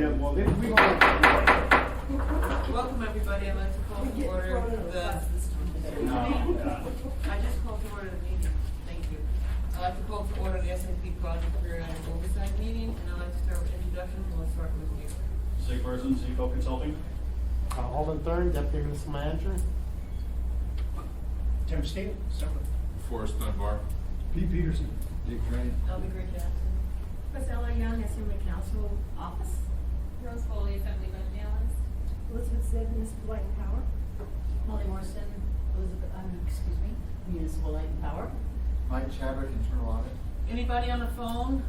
Yeah, well, we Welcome, everybody. I'd like to call to order I just called to order the meeting. Thank you. I'd like to call to order the SAP Project Periodic Oversight Meeting, and I'd like to start with introductions. We'll start with you. Zig Person, Zico Consulting. Alden Thurn, Deputy Municipal Manager. Tim Steele, separate. Forrest Dunbar. Lee Peterson. Dick Train. Elby Gray Jackson. Priscilla Young, Assembly Council Office. Rose Foley, Assembly Budget Analyst. Elizabeth Zinn, Municipal Light and Power. Molly Morrison, Municipal Light and Power. Mike Chadwick, Internal Audit. Anybody on the phone?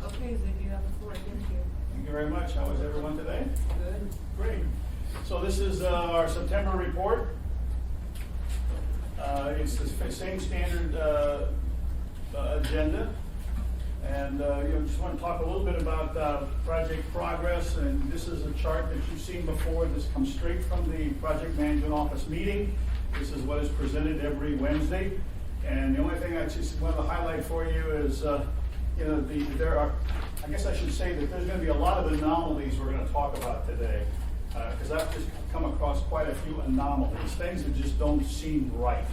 Okay, Zig, you have the floor. Thank you. Thank you very much. How was everyone today? Good. Great. So this is our September report. It's the same standard agenda. And just want to talk a little bit about project progress. And this is a chart that you've seen before. This comes straight from the Project Management Office meeting. This is what is presented every Wednesday. And the only thing I just want to highlight for you is, there are, I guess I should say that there's going to be a lot of anomalies we're going to talk about today. Because I've just come across quite a few anomalies, things that just don't seem right.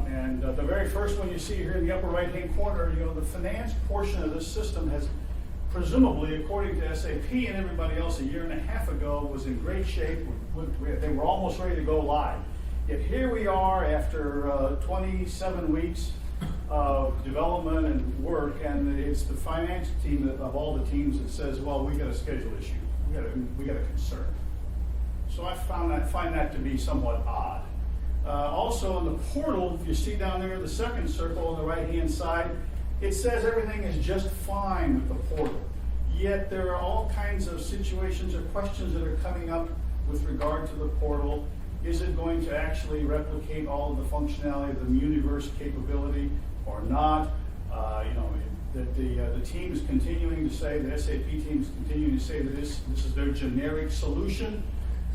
And the very first one you see here in the upper right-hand corner, the finance portion of this system has presumably, according to SAP and everybody else a year and a half ago, was in great shape. They were almost ready to go live. Yet here we are after 27 weeks of development and work, and it's the finance team of all the teams that says, well, we got a schedule issue. We got a concern. So I find that to be somewhat odd. Also on the portal, if you see down there the second circle on the right-hand side, it says everything is just fine with the portal. Yet there are all kinds of situations or questions that are coming up with regard to the portal. Is it going to actually replicate all of the functionality of the Muniverse capability or not? The team is continuing to say, the SAP team is continuing to say that this is their generic solution.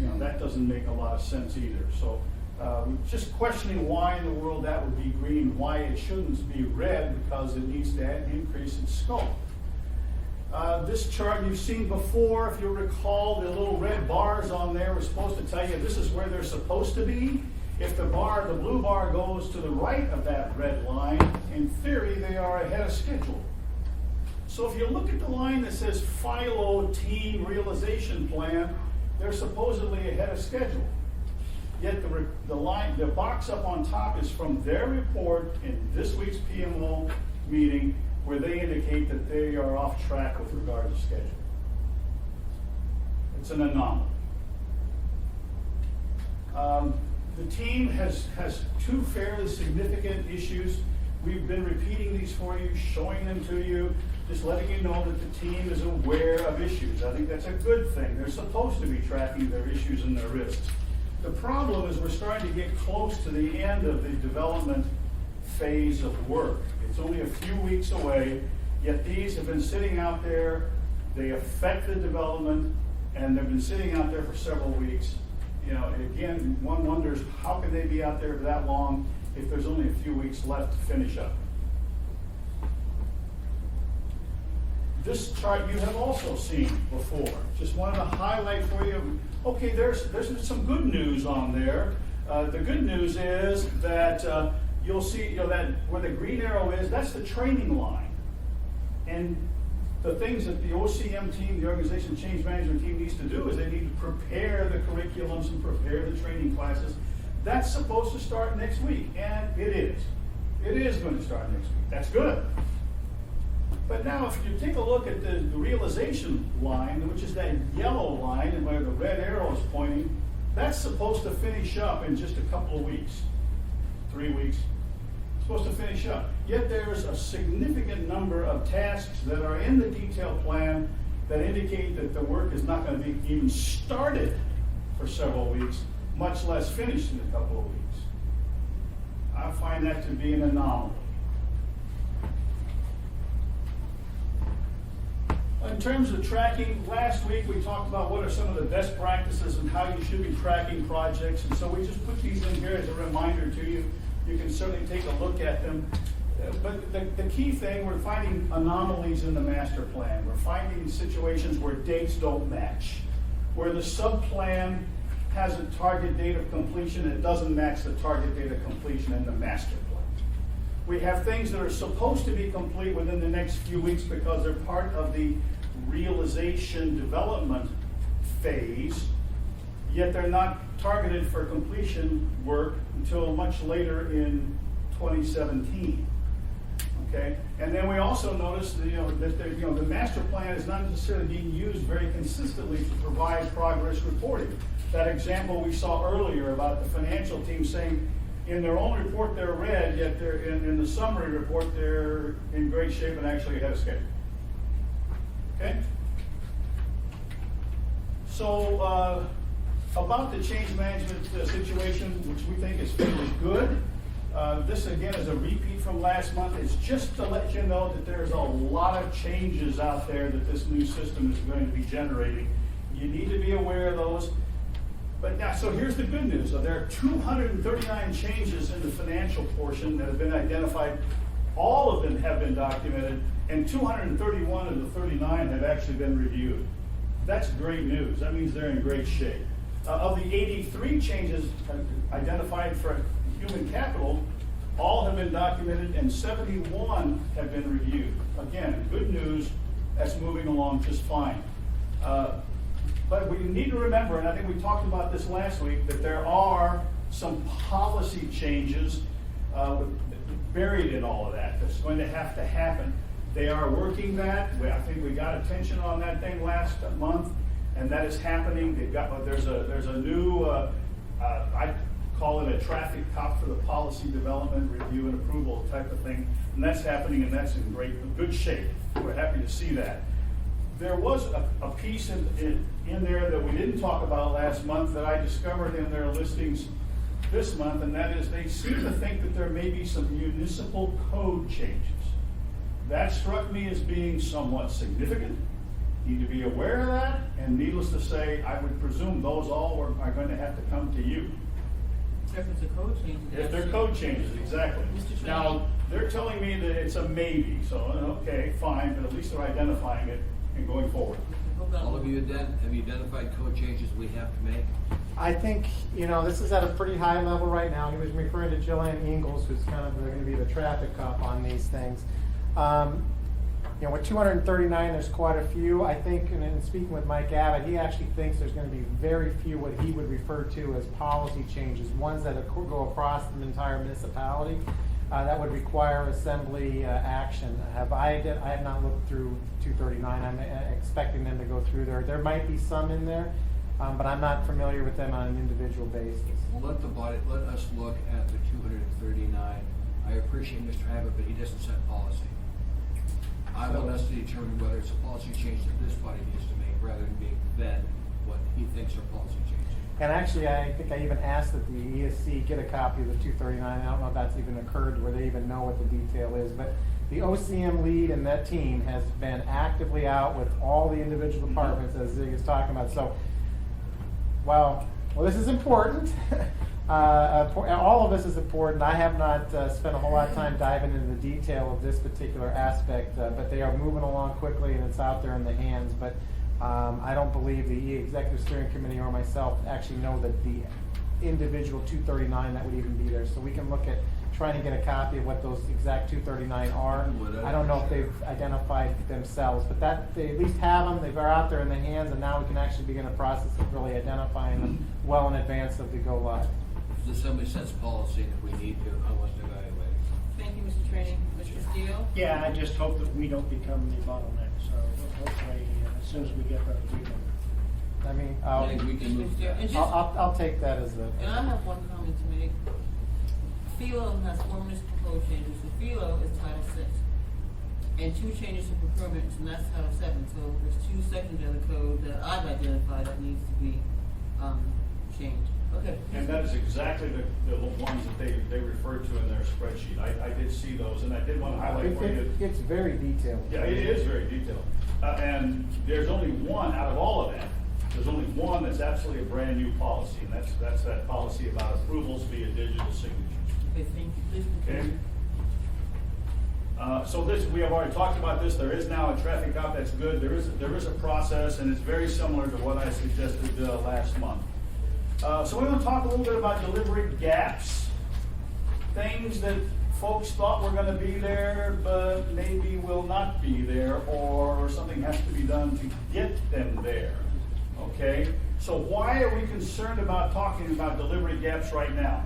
That doesn't make a lot of sense either. So just questioning why in the world that would be green, why it shouldn't be red, because it needs to increase its scope. This chart you've seen before. If you recall, the little red bars on there were supposed to tell you this is where they're supposed to be. If the blue bar goes to the right of that red line, in theory, they are ahead of schedule. So if you look at the line that says Philo Team Realization Plan, they're supposedly ahead of schedule. Yet the box up on top is from their report in this week's PMO meeting, where they indicate that they are off track with regard to schedule. It's an anomaly. The team has two fairly significant issues. We've been repeating these for you, showing them to you, just letting you know that the team is aware of issues. I think that's a good thing. They're supposed to be tracking their issues and their risks. The problem is we're starting to get close to the end of the development phase of work. It's only a few weeks away, yet these have been sitting out there. They affect the development, and they've been sitting out there for several weeks. Again, one wonders how can they be out there for that long if there's only a few weeks left to finish up. This chart you have also seen before. Just wanted to highlight for you. Okay, there's some good news on there. The good news is that you'll see that where the green arrow is, that's the training line. And the things that the OCM team, the Organization Change Management team, needs to do is they need to prepare the curriculums and prepare the training classes. That's supposed to start next week, and it is. It is going to start next week. That's good. But now if you take a look at the realization line, which is that yellow line and where the red arrow is pointing, that's supposed to finish up in just a couple of weeks, 3 weeks. Supposed to finish up. Yet there's a significant number of tasks that are in the detailed plan that indicate that the work is not going to be even started for several weeks, much less finished in a couple of weeks. I find that to be an anomaly. In terms of tracking, last week we talked about what are some of the best practices and how you should be tracking projects, and so we just put these in here as a reminder to you. You can certainly take a look at them. But the key thing, we're finding anomalies in the master plan. We're finding situations where dates don't match, where the sub-plan has a target date of completion, it doesn't match the target date of completion in the master plan. We have things that are supposed to be complete within the next few weeks because they're part of the realization development phase, yet they're not targeted for completion work until much later in 2017. Okay, and then we also noticed that, the master plan is not necessarily being used very consistently to provide progress reporting. That example we saw earlier about the financial team saying in their own report they're red, yet they're in the summary report they're in great shape and actually ahead of schedule. Okay? So about the change management situation, which we think is fairly good. This again is a repeat from last month. It's just to let you know that there's a lot of changes out there that this new system is going to be generating. You need to be aware of those. But now, so here's the good news. So there are 239 changes in the financial portion that have been identified. All of them have been documented, and 231 of the 39 have actually been reviewed. That's great news. That means they're in great shape. Of the 83 changes identified for human capital, all have been documented and 71 have been reviewed. Again, good news, that's moving along just fine. But we need to remember, and I think we talked about this last week, that there are some policy changes buried in all of that that's going to have to happen. They are working that. I think we got attention on that thing last month, and that is happening. There's a new, I call it a traffic cop for the policy development, review and approval type of thing, and that's happening, and that's in good shape. We're happy to see that. There was a piece in there that we didn't talk about last month that I discovered in their listings this month, and that is they seem to think that there may be some municipal code changes. That struck me as being somewhat significant. Need to be aware of that, and needless to say, I would presume those all are going to have to come to you. If it's a code change. If they're code changes, exactly. Mr. Tran. Now, they're telling me that it's a maybe, so okay, fine, but at least they're identifying it and going forward. All of you have you identified code changes we have to make? I think, this is at a pretty high level right now. He was referring to Jillian Ingalls, who's kind of going to be the traffic cop on these things. With 239, there's quite a few. I think, and in speaking with Mike Abbott, he actually thinks there's going to be very few what he would refer to as policy changes, ones that go across the entire municipality that would require assembly action. I have not looked through 239. I'm expecting them to go through there. There might be some in there, but I'm not familiar with them on an individual basis. Well, let us look at the 239. I appreciate Mr. Abbott, but he doesn't set policy. I want us to determine whether it's a policy change that this body needs to make, rather than being fed what he thinks are policy changes. And actually, I think I even asked that the ESC get a copy of the 239. I don't know if that's even occurred where they even know what the detail is, but the OCM lead and that team has been actively out with all the individual departments, as Zig is talking about. So, well, this is important. All of this is important. I have not spent a whole lot of time diving into the detail of this particular aspect, but they are moving along quickly and it's out there in the hands. But I don't believe the Executive Steering Committee or myself actually know that the individual 239 that would even be there. So we can look at trying to get a copy of what those exact 239 are. I don't know if they've identified themselves, but that they at least have them. They're out there in the hands, and now we can actually begin a process of really identifying them well in advance of the go live. The Assembly sets policy, and if we need to, I want to evaluate it. Thank you, Mr. Training. Mr. Steele? Yeah, I just hope that we don't become the bottleneck, so hopefully, as soon as we get those, we can. I mean, I think we can move that. And just- I'll take that as a. And I have one comment to make. Philo has 4 municipal code changes, so Philo is Title VI. And 2 changes to procurement, and that's Title VII. So there's 2 sections of the code that I've identified that needs to be changed. Okay. And that is exactly the ones that they referred to in their spreadsheet. I did see those, and I did want to highlight for you. It's very detailed. Yeah, it is very detailed. And there's only one out of all of that. There's only one that's absolutely a brand new policy, and that's that policy about approvals via digital signatures. Okay, thank you. Please Okay? continue. So this, we have already talked about this, there is now a traffic cop, that's good, there is a process, and it's very similar to what I suggested last month. So we're gonna talk a little bit about delivery gaps, things that folks thought were gonna be there, but maybe will not be there, or something has to be done to get them there, okay? So why are we concerned about talking about delivery gaps right now?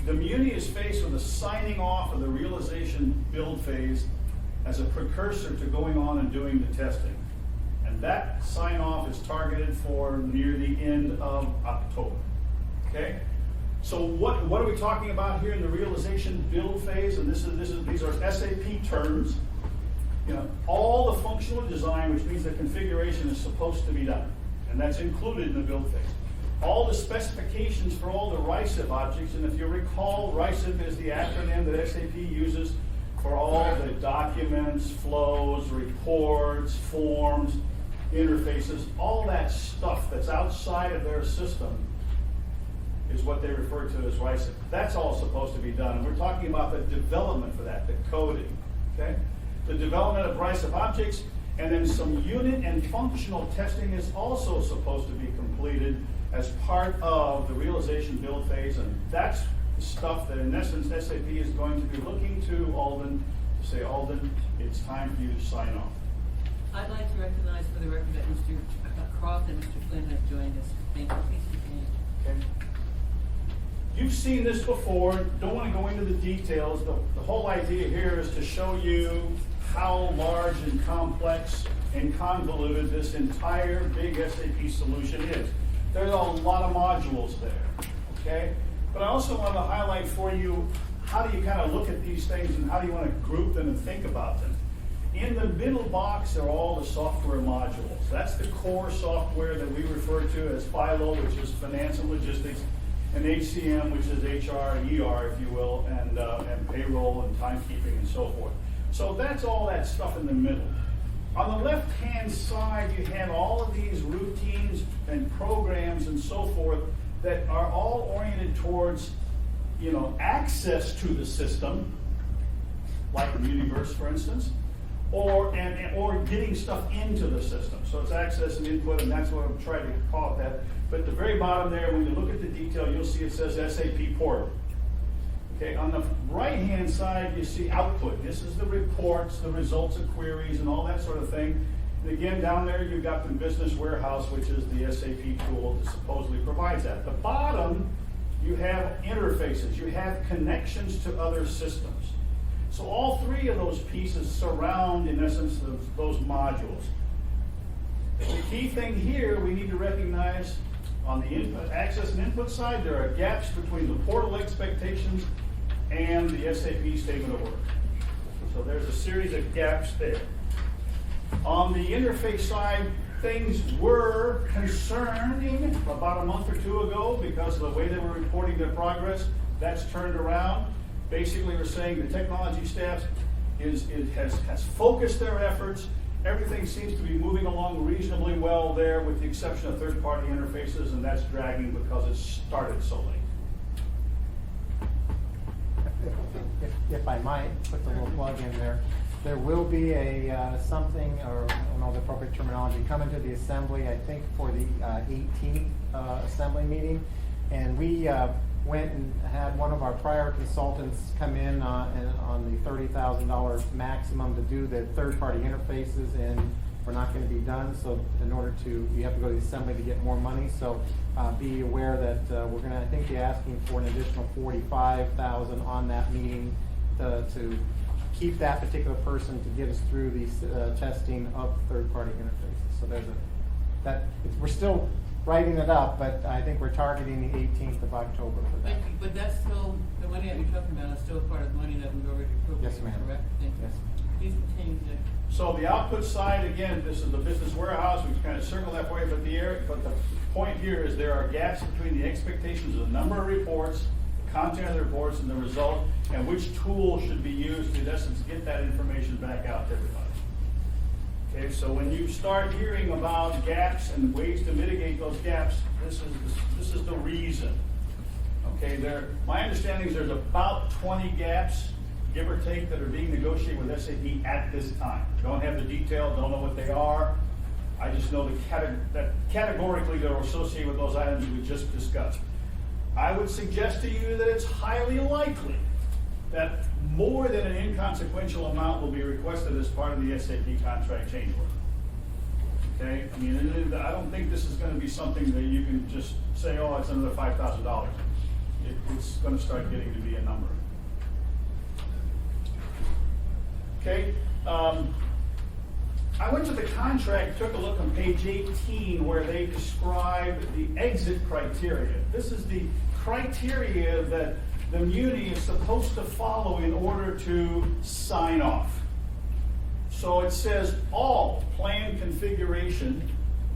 The Muni is faced with a signing off of the realization build phase as a precursor to going on and doing the testing. And that sign off is targeted for near the end of October, okay? So what are we talking about here in the realization build phase? And these are SAP terms. You know, all the functional design, which means the configuration is supposed to be done. And that's included in the build phase. All the specifications for all the RICEP objects, and if you recall, RICEP is the acronym that SAP uses for all the documents, flows, reports, forms, interfaces, all that stuff that's outside of their system is what they refer to as RICEP. That's all supposed to be done. And we're talking about the development for that, the coding, okay? The development of RICEP objects, and then some unit and functional testing is also supposed to be completed as part of the realization build phase, and that's the stuff that in essence SAP is going to be looking to Alden to say, Alden, it's time for you to sign off. I'd like to recognize for the record that Mr. Croft and Mr. Flynn have joined us. Thank you. Please continue. Okay. You've seen this before, don't want to go into the details. The whole idea here is to show you how large and complex and convoluted this entire big SAP solution is. There's a lot of modules there, okay? But I also want to highlight for you, how do you kind of look at these things and how do you want to group them and think about them? In the middle box are all the software modules. That's the core software that we refer to as FILO, which is finance and logistics, and HCM, which is HR and ER, if you will, and payroll and timekeeping and so forth. So that's all that stuff in the middle. On the left-hand side, you have all of these routines and programs and so forth that are all oriented towards, you know, access to the system, like Universe, for instance, or getting stuff into the system. So it's access and input, and that's what I'm trying to call it that. But at the very bottom there, when you look at the detail, you'll see it says SAP Portal. Okay, on the right-hand side, you see output. This is the reports, the results of queries, and all that sort of thing. And again, down there, you've got the business warehouse, which is the SAP tool that supposedly provides that. At the bottom, you have interfaces. You have connections to other systems. So all three of those pieces surround, in essence, those modules. The key thing here, we need to recognize on the input, access and input side, there are gaps between the portal expectations and the SAP statement of work. So there's a series of gaps there. On the interface side, things were concerning about a month or two ago because of the way they were reporting their progress. That's turned around. Basically, we're saying the technology staff has focused their efforts. Everything seems to be moving along reasonably well there, with the exception of third-party interfaces, and that's dragging because it started so late. If I might put the little plug in there, there will be a something, or I don't know the appropriate terminology, coming to the assembly, I think for the 18th assembly meeting. And we went and had one of our prior consultants come in on the $30,000 maximum to do the third-party interfaces, and we're not going to be done. So in order to, you have to go to the assembly to get more money. So be aware that we're going to, I think, be asking for an additional $45,000 on that meeting to keep that particular person to get us through the testing of third-party interfaces. So we're still writing it up, but I think we're targeting the 18th of October for that. But that's still, the money that you're talking about is still part of the money that we've already appropriated, Yes, ma'am. correct? Thank you. Yes. Please continue, Dick. So the output side, again, this is the business warehouse. We've kind of circled that for you, but the point here is there are gaps between the expectations of the number of reports, the content of the reports, and the result, and which tool should be used to, in essence, get that information back out to everybody. Okay, so when you start hearing about gaps and ways to mitigate those gaps, this is the reason. Okay, my understanding is there's about 20 gaps give or take, that are being negotiated with SAP at this time. Don't have the detail, don't know what they are. I just know that categorically they're associated with those items we just discussed. I would suggest to you that it's highly likely that more than an inconsequential amount will be requested as part of the SAP contract change order. Okay, I mean, I don't think this is gonna be something that you can just say, oh, it's another $5,000. It's gonna start getting to be a number. Okay, I went to the contract, took a look on page 18 where they describe the exit criteria. This is the criteria that the muni is supposed to follow in order to sign off. So it says all plan configuration,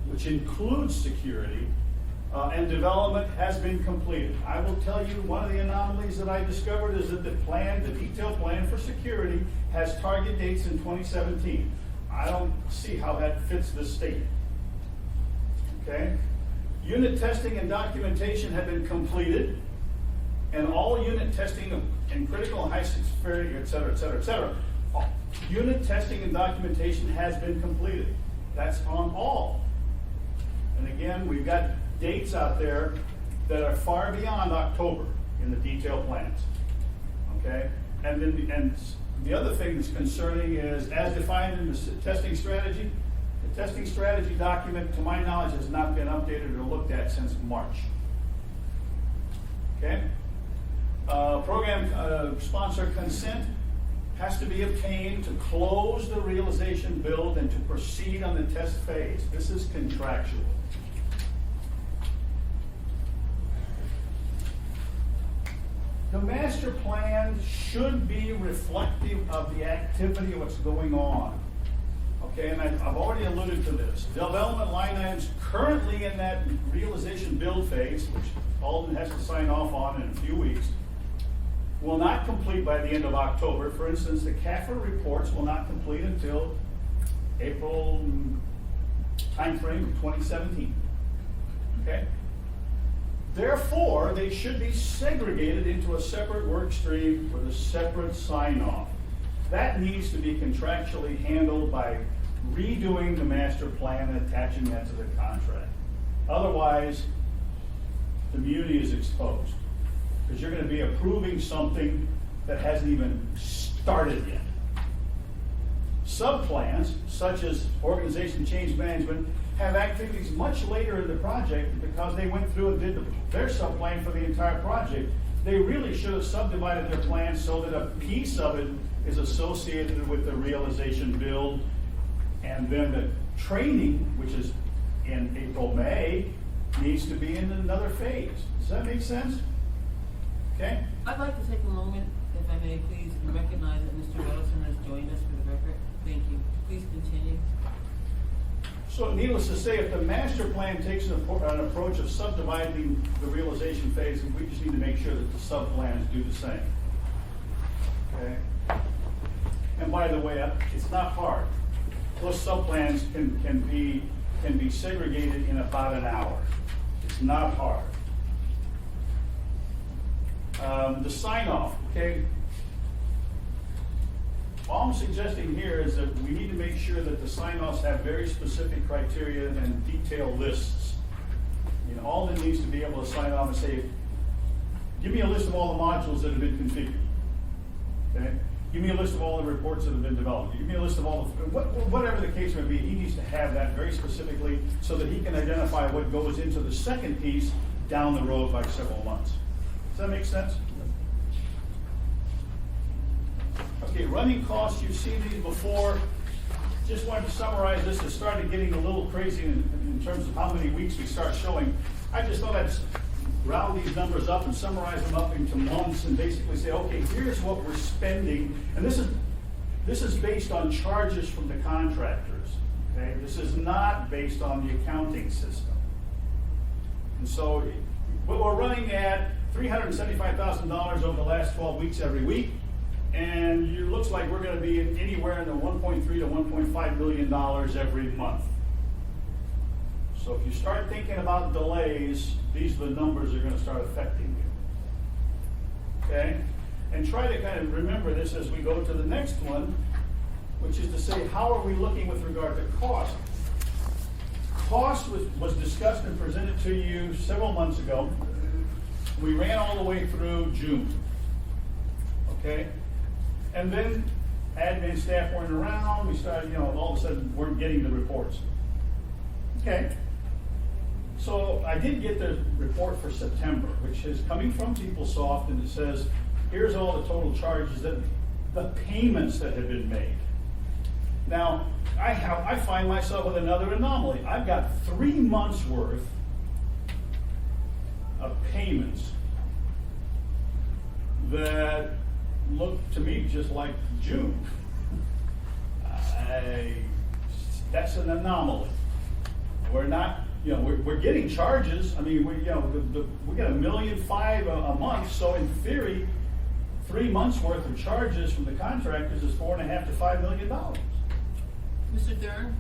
which includes security, and development has been completed. I will tell you, one of the anomalies that I discovered is that the detailed plan for security has target dates in 2017. I don't see how that fits this statement. Okay? Unit testing and documentation have been completed, and all unit testing and critical and high security, et cetera, et cetera, et cetera. Unit testing and documentation has been completed. That's on all. And again, we've got dates out there that are far beyond October in the detailed plans. Okay? And then the other thing that's concerning is, as defined in the testing strategy, the testing strategy document, to my knowledge, has not been updated or looked at since March. Okay? Program sponsor consent has to be obtained to close the realization build and to proceed on the test phase. This is contractual. The master plan should be reflective of the activity of what's going on. Okay, and I've already alluded to this. Development line items currently in that realization build phase, which Alden has to sign off on in a few weeks, will not complete by the end of October. For instance, the CAFR reports will not complete until April timeframe of 2017. Okay? Therefore, they should be segregated into a separate work stream with a separate sign-off. That needs to be contractually handled by redoing the master plan and attaching that to the contract. Otherwise, the muni is exposed, because you're going to be approving something that hasn't even started yet. Subplans, such as organization change management, have activities much later in the project because they went through and did their subplan for the entire project. They really should have subdivided their plan so that a piece of it is associated with the realization build, and then the training, which is in April, May, needs to be in another phase. Does that make sense? Okay? I'd like to take a moment, if I may please, and recognize that Mr. Ellison has joined us for the record. Thank you. Please continue. So needless to say, if the master plan takes an approach of subdividing the realization phase, we just need to make sure that the subplans do the same. Okay? And by the way, it's not hard. Those subplans can be segregated in about an hour. It's not hard. The sign-off, okay? All I'm suggesting here is that we need to make sure that the sign-offs have very specific criteria and detailed lists. You know, Alden needs to be able to sign off and say, give me a list of all the modules that have been configured. Okay? Give me a list of all the reports that have been developed. Give me a list of all the, whatever the case may be, he needs to have that very specifically so that he can identify what goes into the second piece down the road by several months. Does that make sense? Okay, running costs, you've seen these before. Just wanted to summarize this. It started getting a little crazy in terms of how many weeks we start showing. I just thought I'd round these numbers up and summarize them up into months and basically say, okay, here's what we're spending. And this is based on charges from the contractors. Okay, this is not based on the accounting system. And so what we're running at $375,000 over the last 12 weeks every week. And it looks like we're going to be anywhere in the $1.3 to $1.5 million every month. So if you start thinking about delays, these are the numbers that are going to start affecting you. Okay? and try to kind of remember this as we go to the next one, which is to say, how are we looking with regard to cost? Cost was discussed and presented to you several months ago. We ran all the way through June. Okay? And then admin staff weren't around, we started, all of a sudden weren't getting the reports. Okay. So I did get the report for September, which is coming from PeopleSoft, and it says, here's all the total charges, the payments that have been made. Now, I find myself with another anomaly. I've got 3 months worth of payments that look to me just like June. That's an anomaly. We're not, we're getting charges. I mean, we got $1.5 million a month. So in theory, 3 months worth of charges from the contractors is $4.5 to $5 million. Mr. Dern?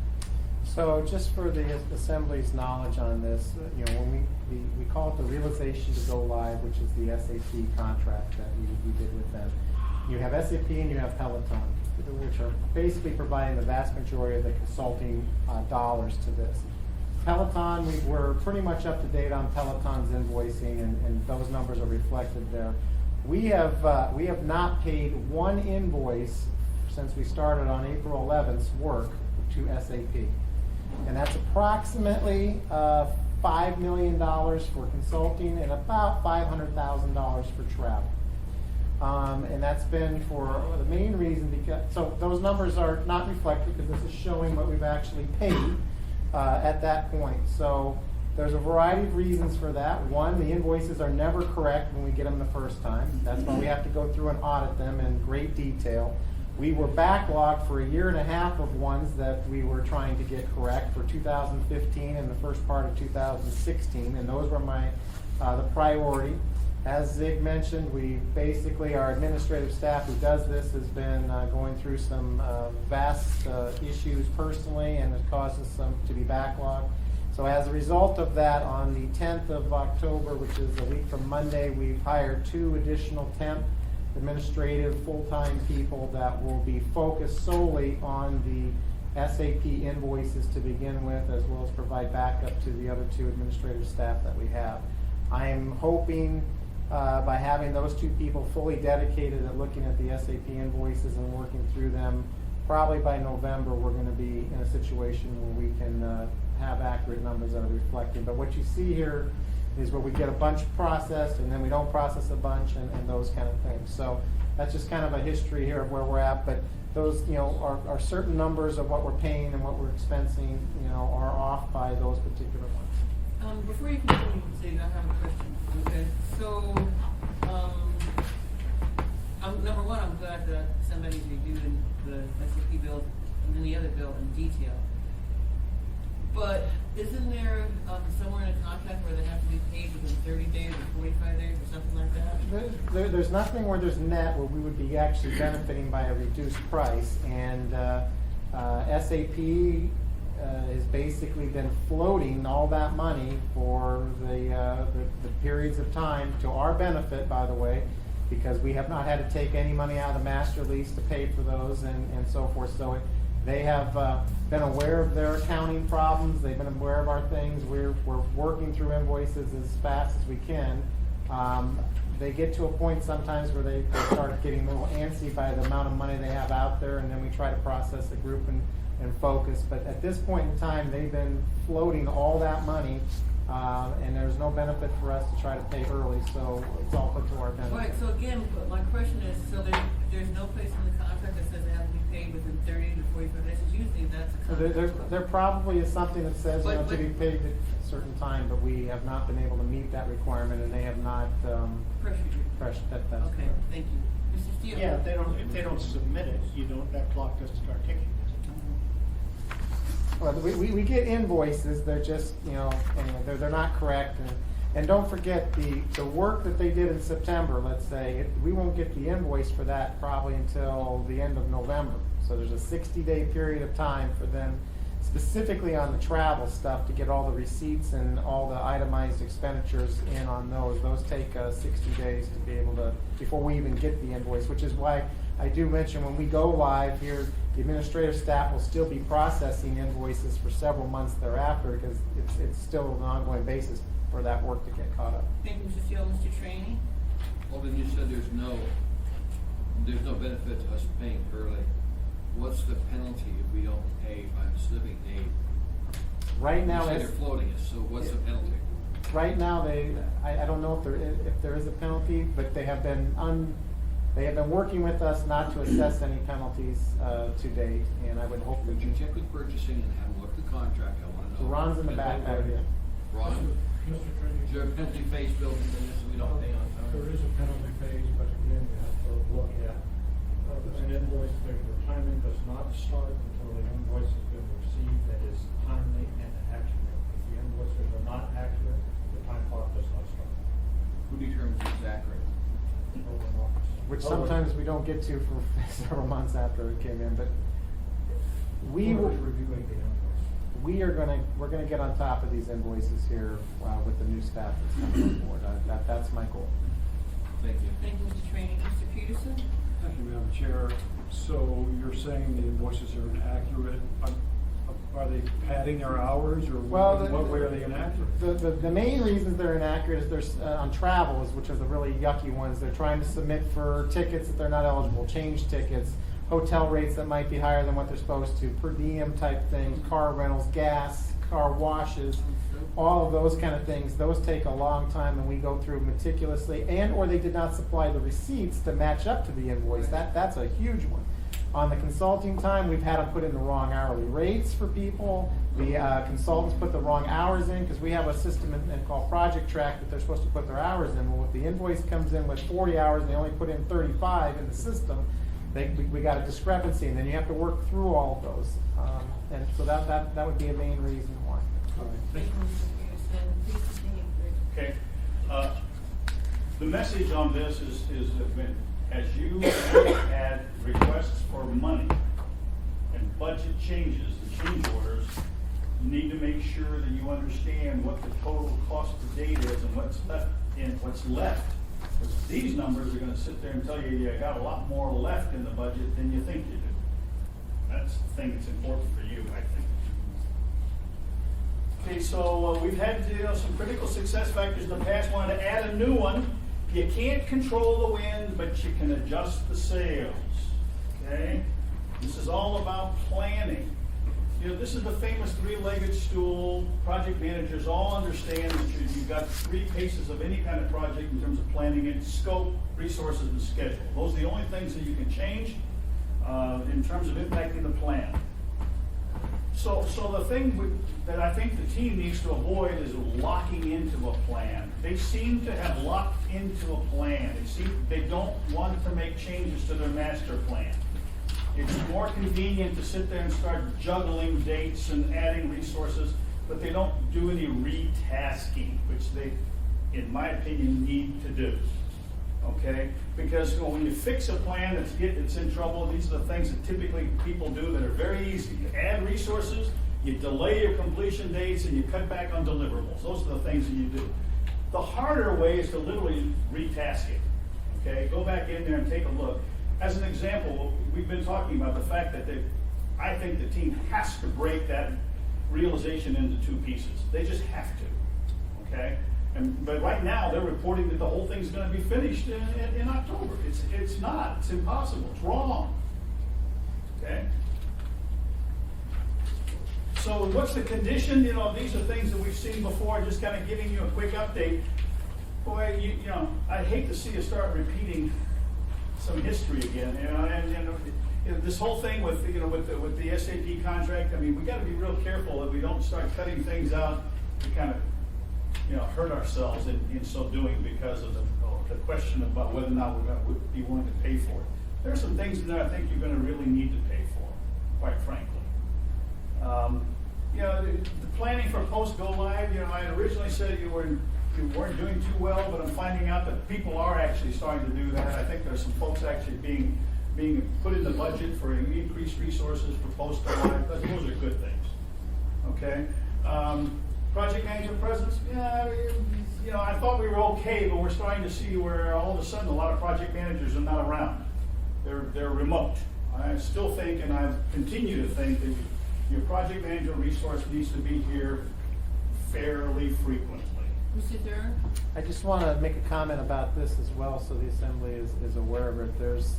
So just for the Assembly's knowledge on this, when we call it the realization to go live, which is the SAP contract that we did with them. You have SAP and you have Peloton, which are basically providing the vast majority of the consulting dollars to this. Peloton, we're pretty much up to date on Peloton's invoicing, and those numbers are reflected there. We have not paid one invoice since we started on April 11th's work to SAP. And that's approximately $5 million for consulting and about $500,000 for travel. And that's been for the main reason because, so those numbers are not reflected because this is showing what we've actually paid at that point. So there's a variety of reasons for that. One, the invoices are never correct when we get them the first time. That's why we have to go through and audit them in great detail. We were backlogged for 1.5 years of ones that we were trying to get correct for 2015 and the first part of 2016, and those were the priority. As Zig mentioned, we basically, our administrative staff who does this has been going through some vast issues personally, and it causes some to be backlogged. So as a result of that, on the 10th of October, which is a week from Monday, we've hired 2 additional temp administrative full-time people that will be focused solely on the SAP invoices to begin with, as well as provide backup to the other 2 administrative staff that we have. I am hoping by having those 2 people fully dedicated at looking at the SAP invoices and working through them, probably by November we're going to be in a situation where we can have accurate numbers that are reflected. But what you see here is where we get a bunch processed and then we don't process a bunch and those kind of things. So that's just kind of a history here of where we're at. But those, are certain numbers of what we're paying and what we're expensing, are off by those particular ones. Before you continue, Zig, I have a question. Okay, so number one, I'm glad that somebody's reviewing the SAP bill and then the other bill in detail. But isn't there somewhere in a contract where they have to be paid within 30 days or 45 days or something like that? There's nothing where there's net where we would be actually benefiting by a reduced price, and SAP has basically been floating all that money for the periods of time to our benefit, by the way, because we have not had to take any money out of the master lease to pay for those and so forth. So they have been aware of their accounting problems. They've been aware of our things. We're working through invoices as fast as we can. They get to a point sometimes where they start getting a little antsy by the amount of money they have out there, and then we try to process the group and focus. But at this point in time, they've been floating all that money, and there's no benefit for us to try to pay early, so it's all put to our benefit. Right, so again, my question is, so there's no place in the contract that says they have to be paid within 30 to 45 days? Usually that's a So contract. there probably is something that says But- to be paid at a certain time, but we have not been able to meet that requirement, and they have not Pressured you. pressured that's Okay, correct. thank you. Mr. Steele? Yeah, if they don't submit it, that clock doesn't start ticking. Well, we get invoices, they're just, anyway, they're not correct. And don't forget, the work that they did in September, let's say, we won't get the invoice for that probably until the end of November. So there's a 60-day period of time for them. specifically on the travel stuff to get all the receipts and all the itemized expenditures in on those. Those take 60 days to be able to, before we even get the invoice, which is why I do mention when we go live here, the administrative staff will still be processing invoices for several months thereafter because it's still an ongoing basis for that work to get caught up. Thank you, Mr. Field. Mr. Trainee? Alden, you said there's no benefit to us paying early. What's the penalty if we don't pay by a specific date? Right now, You say it's, they're floating it, so what's the penalty? right now, I don't know if there is a penalty, but they have been working with us not to assess any penalties to date, and I would hope that Would you check with purchasing and have a look at the contract? I wanna know. Ron's in the back here. Ron, Mr. Trainee, is there a penalty phase built into this that we don't pay on time? there is a penalty phase, but again, you have to look at, an invoice, the timing does not start until the invoice has been received that is timely and accurate. If the invoices are not accurate, the time clock does not start. Who determines who's accurate? Over an office. Which sometimes we don't get to for several months after it came in, but we will, Whoever's reviewing the invoice. we're gonna get on top of these invoices here with the new staff that's coming on board. That's my goal. Thank you. Thank you, Mr. Trainee. Mr. Peterson? Thank you, Madam Chair. So you're saying the invoices are inaccurate. Are they padding our hours, or Well, what way are they inaccurate? The main reasons they're inaccurate is there's on travels, which are the really yucky ones. They're trying to submit for tickets that they're not eligible, change tickets, hotel rates that might be higher than what they're supposed to, per diem type things, car rentals, gas, car washes, all of those kind of things. Those take a long time, and we go through meticulously, or they did not supply the receipts to match up to the invoice. That's a huge one. On the consulting time, we've had them put in the wrong hourly rates for people. The consultants put the wrong hours in because we have a system called Project Track that they're supposed to put their hours in. Well, if the invoice comes in with 40 hours and they only put in 35 in the system, we got a discrepancy, and then you have to work through all of those. And so that would be a main reason why. Thank you, Mr. Peterson. Please continue, Chris. Okay. The message on this is that as you look at requests for money and budget changes, the change orders, you need to make sure that you understand what the total cost to date is and what's left and what's left. Because these numbers are gonna sit there and tell you, you got a lot more left in the budget than you think you do. That's the thing that's important for you, I think. Okay, so we've had some critical success factors in the past. Wanted to add a new one. You can't control the wind, but you can adjust the sails. Okay? This is all about planning. This is the famous three-legged stool. Project managers all understand that you've got three paces of any kind of project in terms of planning it: scope, resources, and schedule. Those are the only things that you can change in terms of impacting the plan. So the thing that I think the team needs to avoid is locking into a plan. They seem to have locked into a plan. They don't want to make changes to their master plan. It's more convenient to sit there and start juggling dates and adding resources, but they don't do any retasking, which they, in my opinion, need to do. Okay? Because when you fix a plan that's in trouble, these are the things that typically people do that are very easy. You add resources, you delay your completion dates, and you cut back on deliverables. Those are the things that you do. The harder way is to literally retask it. Okay? Go back in there and take a look. As an example, we've been talking about the fact that I think the team has to break that realization into two pieces. They just have to. Okay? But right now, they're reporting that the whole thing's going to be finished in October. It's not. It's impossible. It's wrong. Okay? So what's the condition? These are things that we've seen before, just kind of giving you a quick update. Boy, I hate to see you start repeating some history again. And this whole thing with the SAP contract, I mean, we got to be real careful that we don't start cutting things out to kind of hurt ourselves in so doing because of the question about whether or not we're going to be willing to pay for it. There are some things in there I think you're going to really need to pay for, quite frankly. The planning for post-go live, I had originally said you weren't doing too well, but I'm finding out that people are actually starting to do that. I think there's some folks actually being put in the budget for increased resources for post-go live. Those are good things. okay? Project manager presence, yeah, you know, I thought we were okay, but we're starting to see where all of a sudden a lot of project managers are not around. They're remote. I still think, and I continue to think, that your project manager resource needs to be here fairly frequently. Mr. Thurman? I just want to make a comment about this as well, so the assembly is aware of it. There's,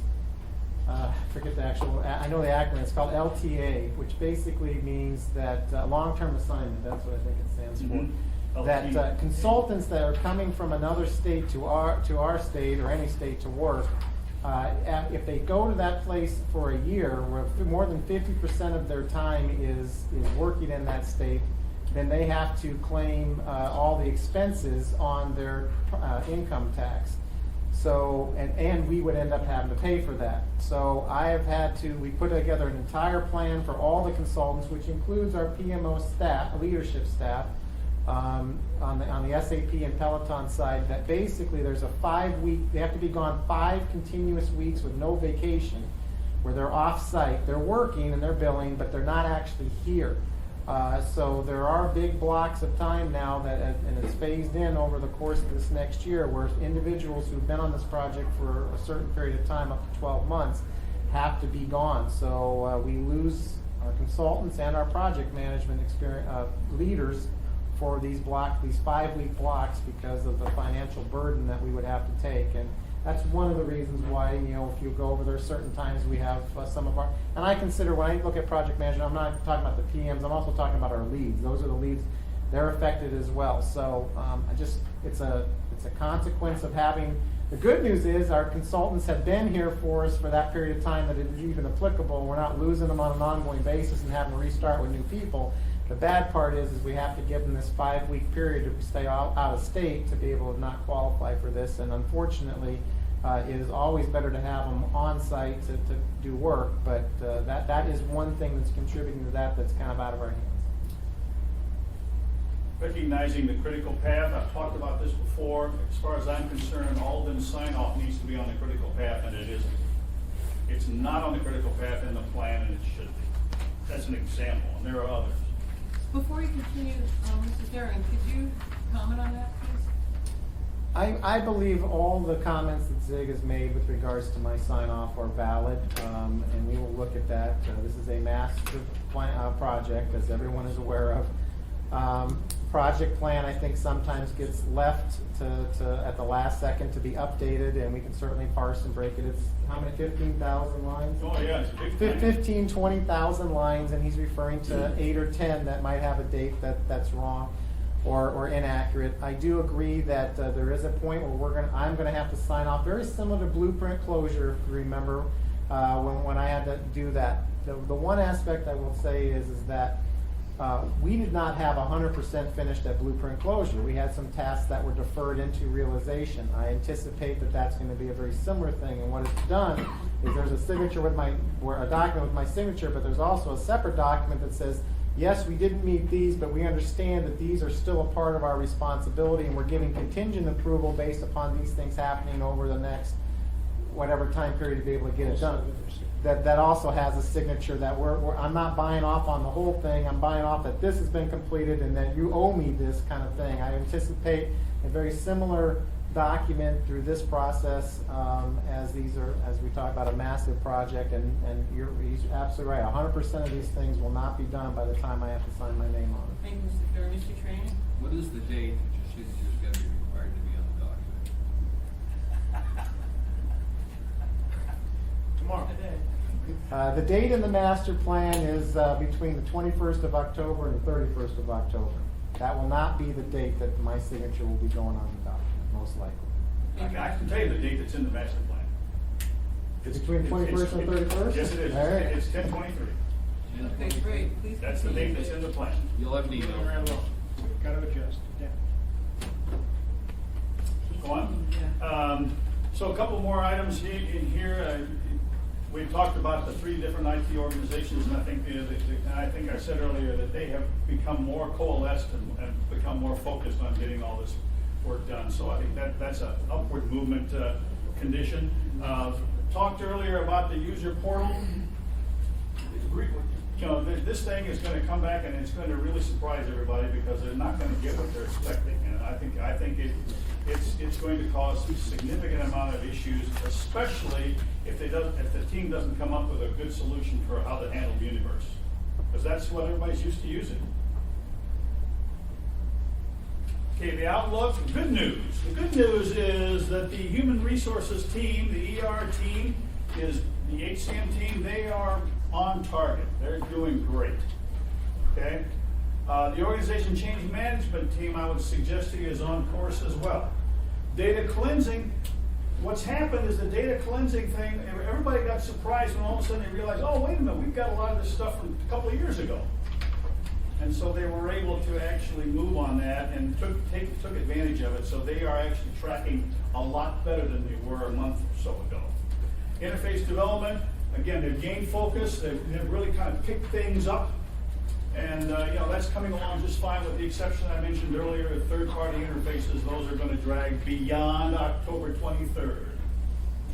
I forget the actual, I know the acronym, it's called LTA, which basically means that, long-term assignment, that's what I think it stands for. Mhm. That LTA. consultants that are coming from another state to our state, or any state to work, if they go to that place for a year, where more than 50% of their time is working in that state, then they have to claim all the expenses on their income tax. So, and we would end up having to pay for that. So I have had to, we put together an entire plan for all the consultants, which includes our PMO staff, leadership staff, on the SAP and Peloton side, that basically there's a 5-week, they have to be gone 5 continuous weeks with no vacation, where they're off-site. They're working and they're billing, but they're not actually here. So there are big blocks of time now that, and it's phased in over the course of this next year, where individuals who've been on this project for a certain period of time, up to 12 months, have to be gone. So we lose our consultants and our project management leaders for these 5-week blocks because of the financial burden that we would have to take. And that's one of the reasons why, you know, if you go over there, certain times we have some of our, and I consider, when I look at project management, I'm not talking about the PMs, I'm also talking about our leads. Those are the leads, they're affected as well. So it's a consequence of having, the good news is our consultants have been here for us for that period of time that it is even applicable. We're not losing them on an ongoing basis and having to restart with new people. The bad part is we have to give them this 5-week period to stay out of state to be able to not qualify for this. And unfortunately, it is always better to have them on site to do work, but that is one thing that's contributing to that's kind of out of our hands. Recognizing the critical path, I've talked about this before. As far as I'm concerned, Alden sign-off needs to be on the critical path, and it isn't. It's not on the critical path in the plan, and it should be. That's an example, and there are others. Before you continue, Mr. Thurman, could you comment on that, please? I believe all the comments that Zig has made with regards to my sign-off are valid, and we will look at that. This is a massive project, as everyone is aware of. Project plan, I think, sometimes gets left to at the last second to be updated, and we can certainly parse and break it. It's how many, 15,000 lines? Oh, yeah, it's a big plan. 15, 20,000 lines, and he's referring to 8 or 10 that might have a date that's wrong or inaccurate. I do agree that there is a point where I'm gonna have to sign off, very similar to blueprint closure, if you remember, when I had to do that. The one aspect I will say is that we did not have 100% finished at blueprint closure. We had some tasks that were deferred into realization. I anticipate that that's going to be a very similar thing. And what it's done is there's a signature with a document with my signature, but there's also a separate document that says, yes, we didn't meet these, but we understand that these are still a part of our responsibility, and we're giving contingent approval based upon these things happening over the next whatever time period to be able to get it done. That also has a signature that I'm not buying off on the whole thing. I'm buying off that this has been completed and that you owe me this kind of thing. I anticipate a very similar document through this process as we talk about a massive project, and he's absolutely right. 100% of these things will not be done by the time I have to sign my name on it. Thank you, Mr. Thurman. Mr. Training? What is the date that your signature's gonna be required to be on the document? Tomorrow. Today. The date in the master plan is between the 21st of October and the 31st of October. That will not be the date that my signature will be going on the document, most likely. I can tell you the date that's in the master plan. It's between 21st and 31st? Yes, it is. All right. It's 10/23. Okay, great. Please That's the continue. date that's in the plan. You'll have an email. Got to adjust, yeah. Go on. Yeah. So a couple more items in here. We talked about the 3 different IT organizations, and I think I said earlier that they have become more coalesced and become more focused on getting all this work done. So I think that's an upward movement condition. Talked earlier about the user portal. you know, this thing is gonna come back and it's gonna really surprise everybody because they're not gonna get what they're expecting. And I think it's going to cause a significant amount of issues, especially if the team doesn't come up with a good solution for how to handle the universe. Because that's what everybody's used to using. Okay, the outlook, the good news. The good news is that the human resources team, the ER team, is the HCM team, they are on target. They're doing great. Okay? The organization change management team, I would suggest to you, is on course as well. Data cleansing, what's happened is the data cleansing thing, everybody got surprised when all of a sudden they realized, oh, wait a minute, we've got a lot of this stuff from a couple of years ago. And so they were able to actually move on that and took advantage of it. So they are actually tracking a lot better than they were a month or so ago. Interface development, again, they've gained focus. They've really kind of picked things up. And you know, that's coming along just fine with the exception I mentioned earlier, third-party interfaces. Those are going to drag beyond October 23rd.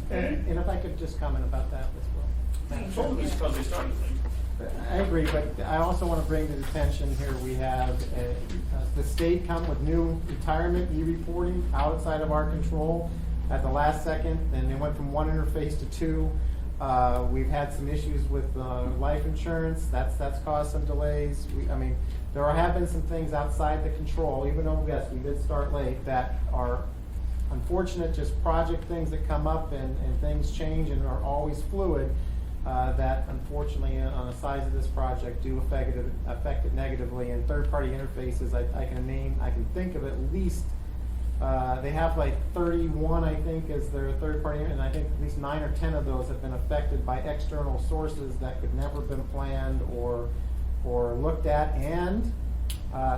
Okay? And if I could just comment about that as well. I told them this because they started things. I agree, but I also want to bring to the attention here, we have the state come with new retirement e-reporting outside of our control at the last second, and they went from one interface to two. We've had some issues with life insurance. That's caused some delays. There have been some things outside the control, even though, yes, we did start late, that are unfortunate, just project things that come up and things change and are always fluid. That unfortunately, on the size of this project, do affect it negatively. And third-party interfaces, I can think of at least, they have like 31, I think, as their third-party, and I think at least 9 or 10 of those have been affected by external sources that could never have been planned or looked at. And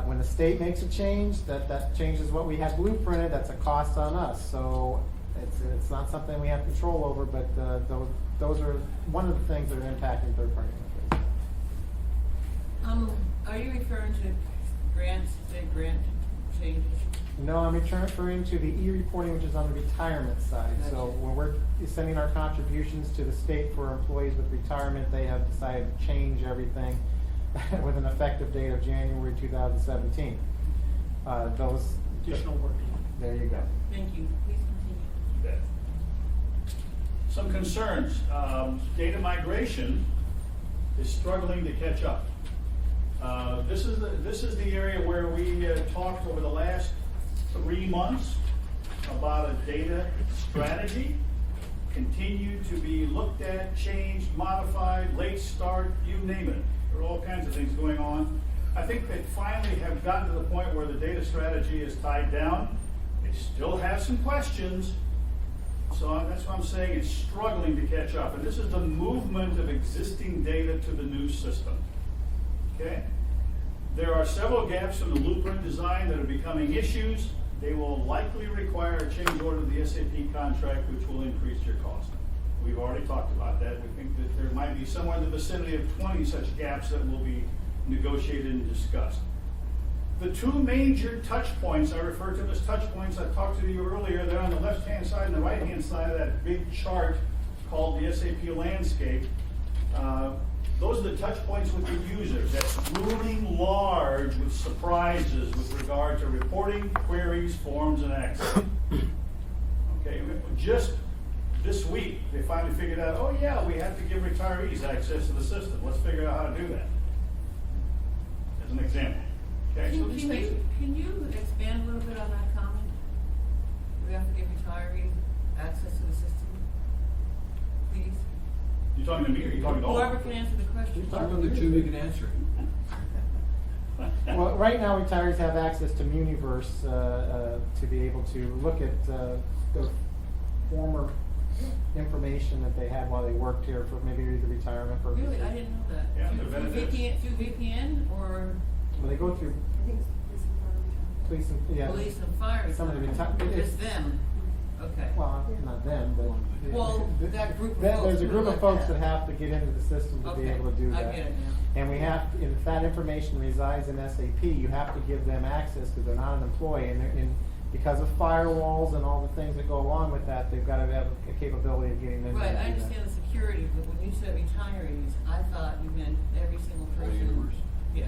when the state makes a change, that changes what we had blueprinted. That's a cost on us. So it's not something we have control over, but those are one of the things that are impacting third-party interfaces. Are you referring to grants, state grant changes? No, I'm referring to the e-reporting, which is on the retirement side. So Gotcha. when we're sending our contributions to the state for employees with retirement, they have decided to change everything with an effective date of January 2017. Those Additional work. There you go. Thank you. Please continue. Some concerns. Data migration is struggling to catch up. This is the area where we talked over the last 3 months about a data strategy, continue to be looked at, changed, modified, late start, you name it. There are all kinds of things going on. I think they finally have gotten to the point where the data strategy is tied down. They still have some questions, so that's what I'm saying, it's struggling to catch up. And this is the movement of existing data to the new system. Okay? There are several gaps in the blueprint design that are becoming issues. They will likely require a change order to the SAP contract, which will increase your cost. We've already talked about that. We think that there might be somewhere in the vicinity of 20 such gaps that will be negotiated and discussed. The two major touch points, I refer to them as touch points, I talked to you earlier, they're on the left-hand side and the right-hand side of that big chart called the SAP landscape. Those are the touch points with the users. That's looming large with surprises with regard to reporting, queries, forms, and access. Okay, just this week, they finally figured out, oh yeah, we have to give retirees access to the system. Let's figure out how to do that. As an example. Okay, so these things. Can you expand a little bit on that comment? We have to give retirees access to the system, please? You talking to me or you talking to all? Whoever can answer the question. Talk to the two, we can answer it. Well, right now, retirees have access to Muniverse to be able to look at the former information that they had while they worked here for maybe the retirement purposes. Really, I didn't know that. Yeah, the Through benefits. VPN or Well, they go through police and, yeah. police and fire? Some of the Just them? Okay. Well, not them, but. Well, that group of folks There's a who group are of like folks that. that have to get into the system to be Okay, able to do that. I get it now. And we have, if that information resides in SAP, you have to give them access because they're not an employee. And because of firewalls and all the things that go along with that, they've got to have a capability of getting in. Right, there I and do that. understand the security, but when you said retirees, I thought you meant every single person. universe. Yeah,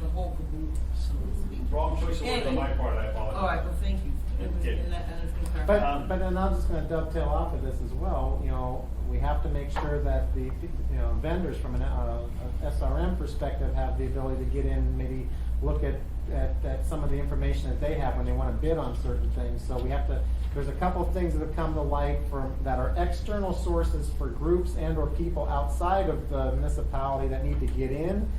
the whole caboodle, so to speak. Wrong choice of words on my part, I apologize. All right, well, thank you. It was, Yeah. and that, and it's been clarified. But then I'm just gonna dovetail off of this as well, we have to make sure that the, vendors from an, SRM perspective have the ability to get in, maybe look at some of the information that they have when they wanna bid on certain things. So we have to, there's a couple of things that have come to light that are external sources for groups and or people outside of the municipality that need to get in.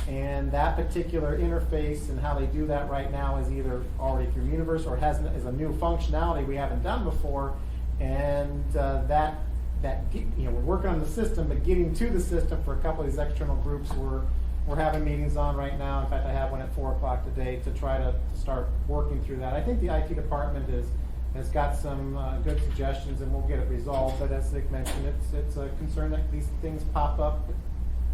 And that particular interface and how they do that right now is either already through Universe or is a new functionality we haven't done before. And we're working on the system, but getting to the system for a couple of these external groups, we're having meetings on right now. In fact, I have one at 4 o'clock today to try to start working through that. I think the IT department has got some good suggestions, and we'll get it resolved. But as Nick mentioned, it's a concern that these things pop up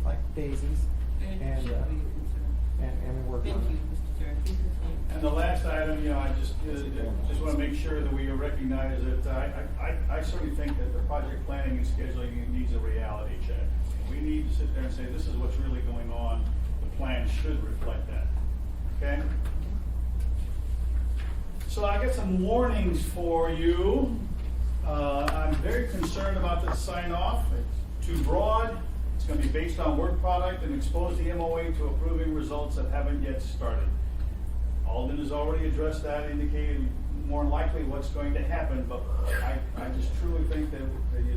like daisies. And it And, should be a concern. and we work Thank on you, it. Mr. Chair. Please continue. And the last item, I just want to make sure that we recognize that I certainly think that the project planning and scheduling needs a reality check. We need to sit there and say, this is what's really going on. The plan should reflect that. Okay? So I got some warnings for you. I'm very concerned about this sign off. It's too broad. It's going to be based on work product and expose the MOA to approving results that haven't yet started. Alden has already addressed that, indicated more likely what's going to happen, but I just truly think that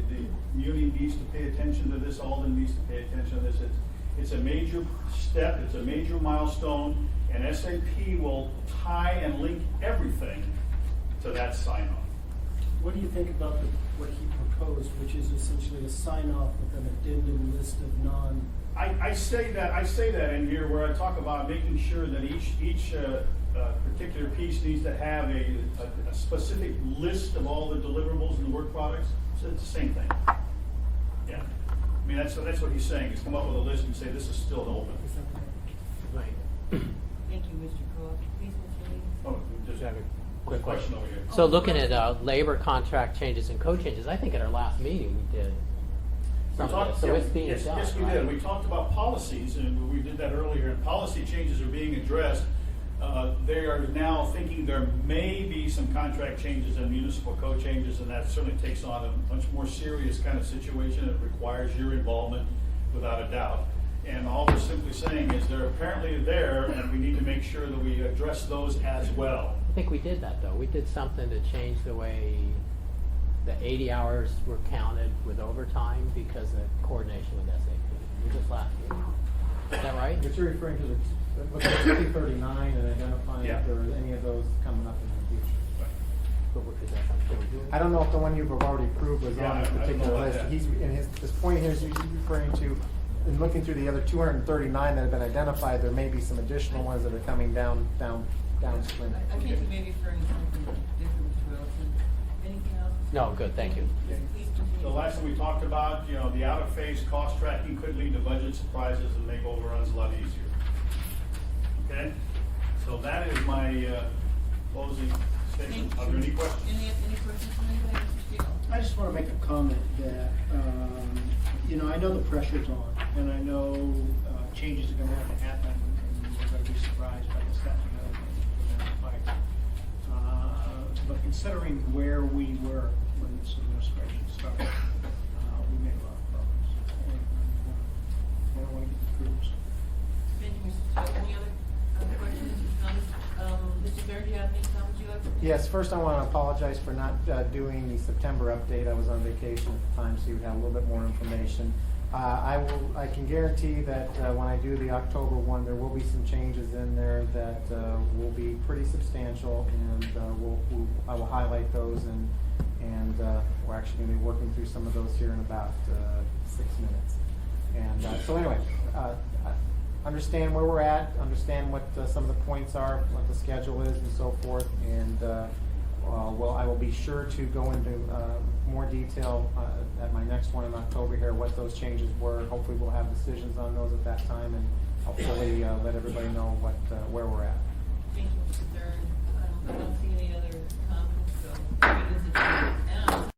the community needs to pay attention to this. Alden needs to pay attention to this. It's a major step, it's a major milestone, and SAP will tie and link everything to that sign off. What do you think about what he proposed, which is essentially a sign-off with an addendum list of I say that in here where I talk about making sure that each particular piece needs to have a specific list of all the deliverables and the work products. So it's the same thing. Yeah. I mean, that's what he's saying, is come up with a list and say this is still open. Thank you, Mr. Croft. Please continue. Oh, just have a quick question question. over here. So looking at labor contract changes and code changes, I think at our last meeting we did some of this, so it's being yes, done. yes, we right? did. We talked about policies, and we did that earlier, and policy changes are being addressed. They are now thinking there may be some contract changes and municipal code changes, and that certainly takes on a much more serious kind of situation. It requires your involvement without a doubt. And all we're simply saying is they're apparently there, and we need to make sure that we address those as well. I think we did that though. We did something to change the way the 80 hours were counted with overtime because of coordination with SAP. We just last year. Is that right? But you're referring to the 239 and identifying Yeah. if there are any of those coming up in the future. But is that something we're doing? I don't know if the one you've already approved was Yeah, on this I don't know particular about list. that. He's, in his point here is he's referring to, in looking through the other 239 that have been identified, there may be some additional ones that are coming downstream. I think you may be referring to something different, Mr. Wilson. Anything else? No, good, thank you. Please continue. The last thing we talked about, the out-of-phase cost tracking could lead to budget surprises and make overruns a lot easier. Okay? So that is my closing statement. Thank Are there any you. questions? Any questions from anybody, Mr. Steele? I just want to make a comment that, I know the pressure's on, and I know changes are going to have to happen, and we're going to be surprised by the stuff and other things that are going to fight. But considering where we were when this administration started, we made a lot of progress. And I don't want to get the troops. Thank you, Mr. Steele. Any other questions, comments? Mr. Baird, do you have any comments you'd like to make? Yes, first I want to apologize for not doing the September update. I was on vacation at the time, so you would have a little bit more information. I can guarantee that when I do the October one, there will be some changes in there that will be pretty substantial, and I will highlight those, and we're actually going to be working through some of those here in about 6 minutes. And so anyway, understand where we're at, understand what some of the points are, what the schedule is, and so forth. And I will be sure to go into more detail at my next one in October here, what those changes were. Hopefully we'll have decisions on those at that time, and hopefully let everybody know where we're at. Thank you, Mr. Baird. I don't see any other comments, so it is a change. And